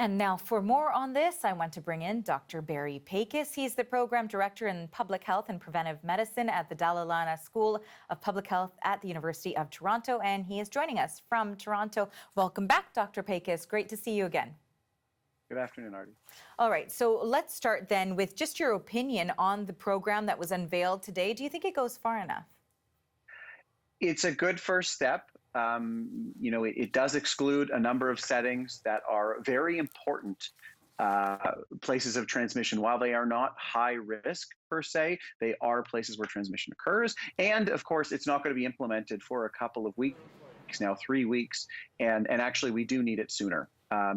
And now for more on this, I want to bring in Dr. Barry Pakes. He's the Program Director in Public Health and Preventive Medicine at the Dalla Lana School of Public Health at the University of Toronto, and he is joining us from Toronto. Welcome back, Dr. Pakes. Great to see you again. Good afternoon, Artie. All right, so let's start then with just your opinion on the program that was unveiled today. Do you think it goes far enough? It's a good first step. It does exclude a number of settings that are very important places of transmission. While they are not high risk per se, they are places where transmission occurs. And of course, it's not going to be implemented for a couple of weeks now, 3 weeks. And actually, we do need it sooner.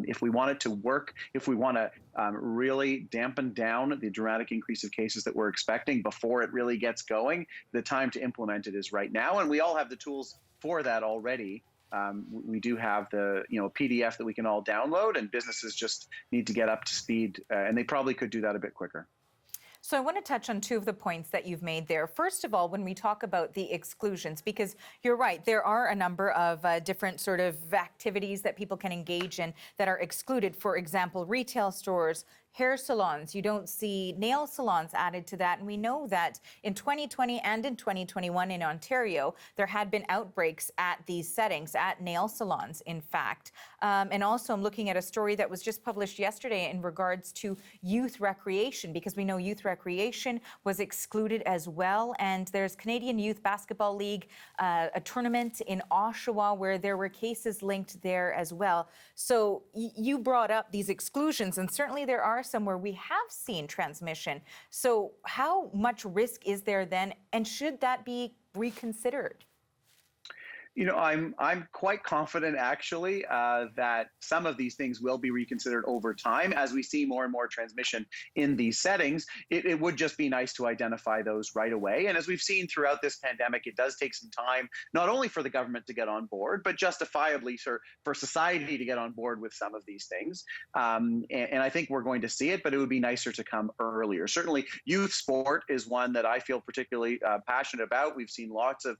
If we want it to work, if we want to really dampen down the dramatic increase of cases that we're expecting before it really gets going, the time to implement it is right now. And we all have the tools for that already. We do have the PDF that we can all download, and businesses just need to get up to speed, and they probably could do that a bit quicker. So I want to touch on two of the points that you've made there. First of all, when we talk about the exclusions, because you're right, there are a number of different sort of activities that people can engage in that are excluded. For example, retail stores, hair salons. You don't see nail salons added to that. And we know that in 2020 and in 2021 in Ontario, there had been outbreaks at these settings, at nail salons, in fact. And also I'm looking at a story that was just published yesterday in regards to youth recreation, because we know youth recreation was excluded as well. And there's Canadian Youth Basketball League, a tournament in Oshawa where there were cases linked there as well. So you brought up these exclusions, and certainly there are some where we have seen transmission. So how much risk is there then, and should that be reconsidered? I'm quite confident, actually, that some of these things will be reconsidered over time as we see more and more transmission in these settings. It would just be nice to identify those right away. And as we've seen throughout this pandemic, it does take some time, not only for the government to get on board, but justifiably for society to get on board with some of these things. And I think we're going to see it, but it would be nicer to come earlier. Certainly, youth sport is one that I feel particularly passionate about. We've seen lots of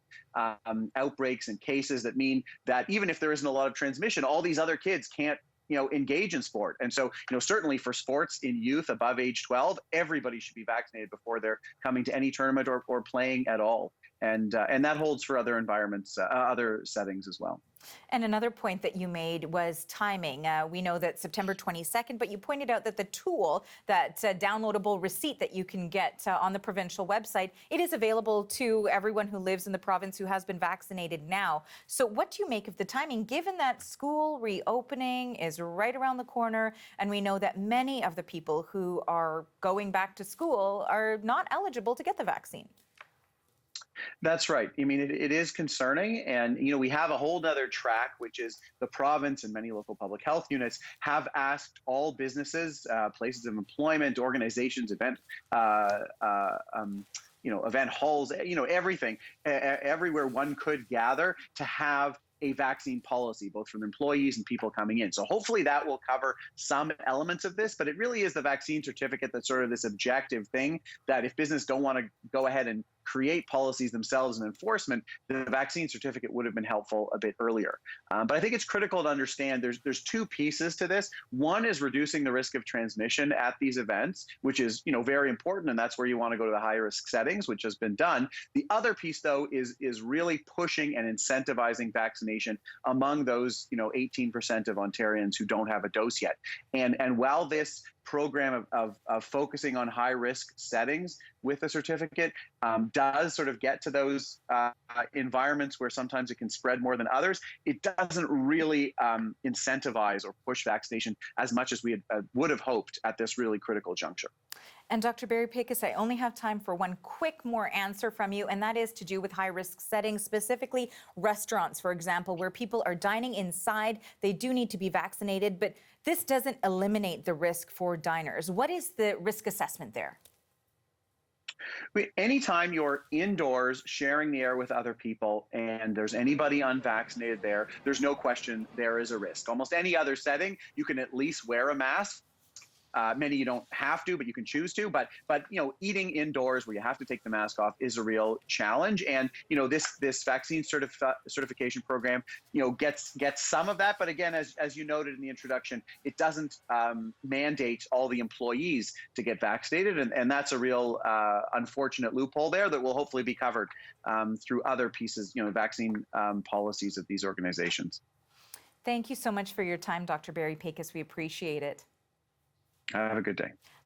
outbreaks and cases that mean that even if there isn't a lot of transmission, all these other kids can't engage in sport. And so, certainly for sports in youth above age 12, everybody should be vaccinated before they're coming to any tournament or playing at all. And that holds for other environments, other settings as well. And another point that you made was timing. We know that September 22nd, but you pointed out that the tool, that downloadable receipt that you can get on the provincial website, it is available to everyone who lives in the province who has been vaccinated now. So what do you make of the timing, given that school reopening is right around the corner, and we know that many of the people who are going back to school are not eligible to get the vaccine? That's right. I mean, it is concerning. And, we have a whole other track, which is the province and many local public health units have asked all businesses, places of employment, organizations, event halls, everything, everywhere one could gather to have a vaccine policy, both from employees and people coming in. So hopefully that will cover some elements of this, but it really is the vaccine certificate that's sort of this objective thing that if business don't want to go ahead and create policies themselves and enforcement, the vaccine certificate would have been helpful a bit earlier. But I think it's critical to understand there's two pieces to this. One is reducing the risk of transmission at these events, which is very important, and that's where you want to go to the high risk settings, which has been done. The other piece, though, is really pushing and incentivizing vaccination among those 18% of Ontarians who don't have a dose yet. And while this program of focusing on high risk settings with a certificate does sort of get to those environments where sometimes it can spread more than others, it doesn't really incentivize or push vaccination as much as we would have hoped at this really critical juncture. And Dr. Barry Pakes, I only have time for one quick more answer from you, and that is to do with high-risk settings, specifically restaurants, for example, where people are dining inside. They do need to be vaccinated, but this doesn't eliminate the risk for diners. What is the risk assessment there? Anytime you're indoors sharing the air with other people and there's anybody unvaccinated there, there's no question there is a risk. Almost any other setting, you can at least wear a mask. Many you don't have to, but you can choose to. But eating indoors where you have to take the mask off is a real challenge. And this vaccine certification program gets some of that. But again, as you noted in the introduction, it doesn't mandate all the employees to get vaccinated, and that's a real unfortunate loophole there that will hopefully be covered through other pieces, vaccine policies of these organizations. Thank you so much for your time, Dr. Barry Pakes. We appreciate it. Have a good day.